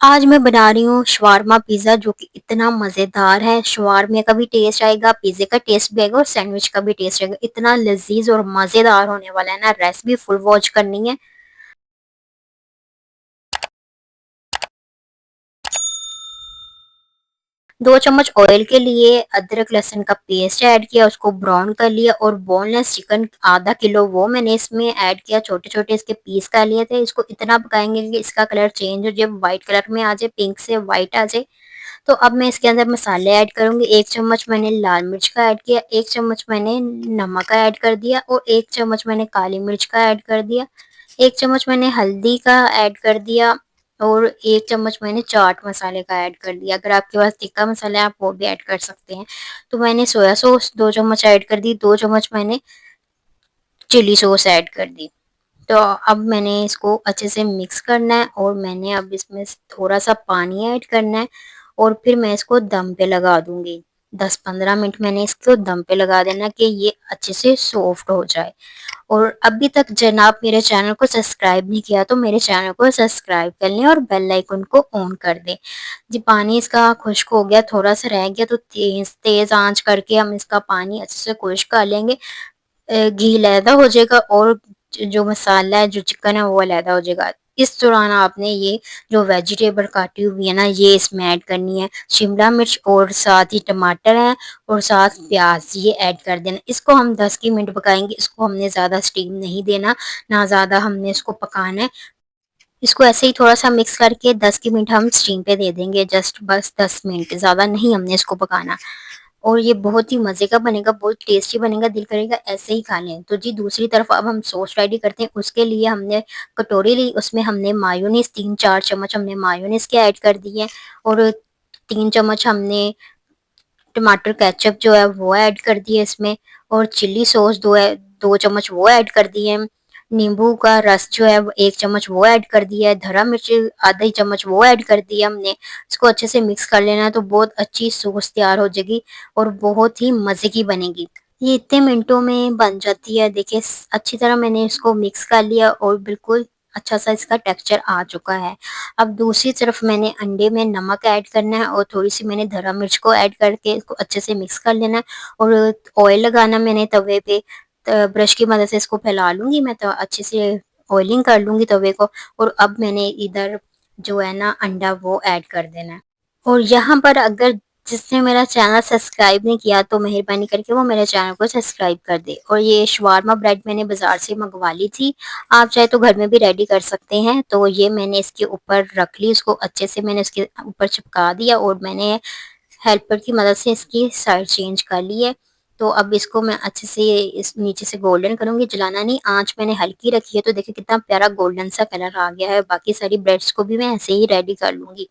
आज मैं बना रही हूँ शवारमा पिज़्ज़ा जो कि इतना मज़ेदार है। शवारमे का भी टेस्ट आएगा, पिज़्ज़े का टेस्ट भी आएगा और सैंडविच का भी टेस्ट आएगा। इतना लज़ीज़ और मज़ेदार होने वाला है ना, रेसिपी फुल वॉच करनी है। 2 चम्मच ऑयल के लिए अदरक लहसुन का पेस्ट ऐड किया, उसको ब्राउन कर लिया और बोनलेस चिकन आधा किलो वो मैंने इसमें ऐड किया। छोटे-छोटे इसके पीस कर लिए थे। इसको इतना पकाएँगे कि इसका कलर चेंज हो जाए, व्हाइट कलर में आ जाए, पिंक से व्हाइट आ जाए। तो अब मैं इसके अंदर मसाले ऐड करूँगी। 1 चम्मच मैंने लाल मिर्च का ऐड किया, 1 चम्मच मैंने नमक का ऐड कर दिया और 1 चम्मच मैंने काली मिर्च का ऐड कर दिया। 1 चम्मच मैंने हल्दी का ऐड कर दिया और 1 चम्मच मैंने चाट मसाले का ऐड कर दिया। अगर आपके पास तिक्का मसाला है आप वो भी ऐड कर सकते हैं। तो मैंने सोया सॉस 2 चम्मच ऐड कर दी, 2 चम्मच मैंने चिली सॉस ऐड कर दी। तो अब मैंने इसको अच्छे से मिक्स करना है और मैंने अब इसमें थोड़ा-सा पानी ऐड करना है और फिर मैं इसको दम पे लगा दूँगी। 10-15 मिनट मैंने इसको दम पे लगा देना कि ये अच्छे से सॉफ्ट हो जाए। और अभी तक जनाब मेरे चैनल को सब्सक्राइब नहीं किया तो मेरे चैनल को सब्सक्राइब कर लें और बेल आइकन को ऑन कर दें। जी पानी इसका खुश्क हो गया, थोड़ा-सा रह गया तो तेज़ तेज़ आँच करके हम इसका पानी अच्छे से खुश्क कर लेंगे। घी अलहदा हो जाएगा और जो मसाला है, जो चिकन है वो अलहदा हो जाएगा। इस दौरान आपने ये जो वेजिटेबल काटी हुई है ना ये इसमें ऐड करनी है। शिमला मिर्च और साथ ही टमाटर है और साथ प्याज़ ये ऐड कर देना। इसको हम 10 की मिनट पकाएँगे। इसको हमने ज़्यादा स्टीम नहीं देना, ना ज़्यादा हमने इसको पकाना है। इसको ऐसे ही थोड़ा-सा मिक्स करके 10 की मिनट हम स्टीम पे दे देंगे जस्ट बस 10 मिनट, ज़्यादा नहीं हमने इसको पकाना। और ये बहुत ही मज़े का बनेगा, बहुत टेस्टी बनेगा, दिल करेगा ऐसे ही खा लें। तो जी दूसरी तरफ अब हम सॉस रेडी करते हैं, उसके लिए हमने कटोरी ली, उसमें हमने मायोनीज़ 3-4 चम्मच हमने मायोनीज़ के ऐड कर दिए और 3 चम्मच हमने टमाटर केचप जो है वो ऐड कर दिए इसमें और चिली सॉस 2 चम्मच वो ऐड कर दिए। नींबू का रस जो है वो 1 चम्मच वो ऐड कर दिया है, हरा मिर्च आधा ही चम्मच वो ऐड कर दिया हमने। इसको अच्छे से मिक्स कर लेना है तो बहुत अच्छी सॉस तैयार हो जाएगी और बहुत ही मज़े की बनेगी। ये इतने मिनटों में बन जाती है। देखिए अच्छी तरह मैंने इसको मिक्स कर लिया और बिल्कुल अच्छा सा इसका टेक्सचर आ चुका है। अब दूसरी तरफ मैंने अंडे में नमक ऐड करना है और थोड़ी-सी मैंने हरा मिर्च को ऐड करके इसको अच्छे से मिक्स कर लेना है और ऑयल लगाना मैंने तवे पे ब्रश की मदद से इसको फैला लूँगी मैं तो अच्छे से ऑयलिंग कर लूँगी तवे को और अब मैंने इधर जो है ना अंडा वो ऐड कर देना है। और यहाँ पर अगर जिसने मेरा चैनल सब्सक्राइब नहीं किया तो मेहरबानी करके वो मेरे चैनल को सब्सक्राइब कर दे। और ये शवारमा ब्रेड मैंने बाज़ार से मंगवा ली थी, आप चाहे तो घर में भी रेडी कर सकते हैं। तो ये मैंने इसके ऊपर रख ली, इसको अच्छे से मैंने इसके ऊपर चिपका दिया और मैंने हेल्पर की मदद से इसकी साइड चेंज कर ली है। तो अब इसको मैं अच्छे से इस नीचे से गोल्डन करूँगी, जलाना नहीं, आँच मैंने हल्की रखी है तो देखिए कितना प्यारा गोल्डन सा कलर आ गया है। बाकी सारी ब्रेड्स को भी मैं ऐसे ही रेडी कर लूँगी।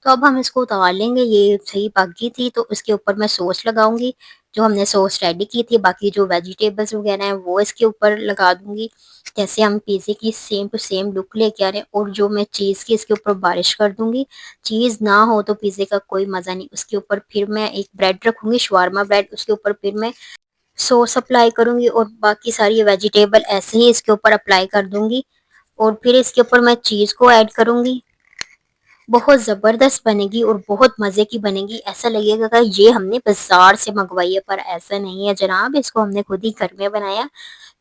तो अब हम इसको उतार लेंगे, ये सही पक गई थी तो इसके ऊपर मैं सॉस लगाऊँगी, जो हमने सॉस रेडी की थी, बाकी जो वेजिटेबल्स वगैरह हैं वो इसके ऊपर लगा दूँगी। जैसे हम पिज़्ज़े की सेम टू सेम लुक लेके आ रहे हैं और जो मैं चीज़ की इसके ऊपर बारिश कर दूँगी। चीज़ ना हो तो पिज़्ज़े का कोई मज़ा नहीं। उसके ऊपर फिर मैं एक ब्रेड रखूँगी, शवारमा ब्रेड, उसके ऊपर फिर मैं सॉस अप्लाई करूँगी और बाकी सारी वेजिटेबल ऐसे ही इसके ऊपर अप्लाई कर दूँगी और फिर इसके ऊपर मैं चीज़ को ऐड करूँगी। बहुत ज़बरदस्त बनेगी और बहुत मज़े की बनेगी। ऐसा लगेगा कि ये हमने बाज़ार से मंगवाई है, पर ऐसा नहीं है जनाब, इसको हमने खुद ही घर में बनाया।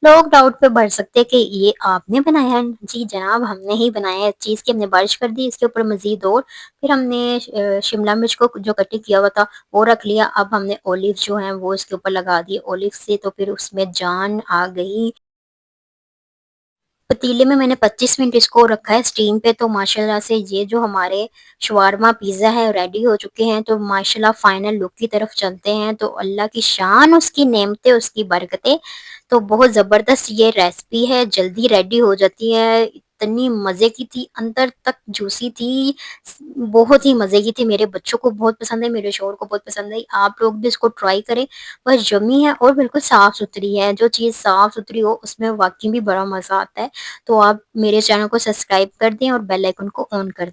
लोग डाउट पे बढ़ सकते हैं कि ये आपने बनाया है? जी जनाब, हमने ही बनाया है। चीज़ की हमने बारिश कर दी इसके ऊपर मज़ीद और फिर हमने शिमला मिर्च को जो कटिंग किया हुआ था वो रख लिया। अब हमने ऑलिव जो हैं वो इसके ऊपर लगा दिए। ऑलिव से तो फिर उसमें जान आ गई। पतीले में मैंने 25 मिनट इसको रखा है स्टीम पे, तो माशाल्लाह से ये जो हमारे शवारमा पिज़्ज़ा है रेडी हो चुके हैं। तो माशाल्लाह फाइनल लुक की तरफ चलते हैं। तो अल्लाह की शान, उसकी नेमतें, उसकी बरकतें। तो बहुत ज़बरदस्त ये रेसिपी है, जल्दी रेडी हो जाती है। इतनी मज़े की थी, अंदर तक जूसी थी, बहुत ही मज़े की थी। मेरे बच्चों को बहुत पसंद है, मेरे शौहर को बहुत पसंद आई। आप लोग भी इसको ट्राई करें। बस यम्मी है और बिल्कुल साफ-सुथरी है। जो चीज़ साफ-सुथरी हो उसमें वाक़ई में बड़ा मज़ा आता है। तो आप मेरे चैनल को सब्सक्राइब कर दें और बेल आइकन को ऑन कर दें।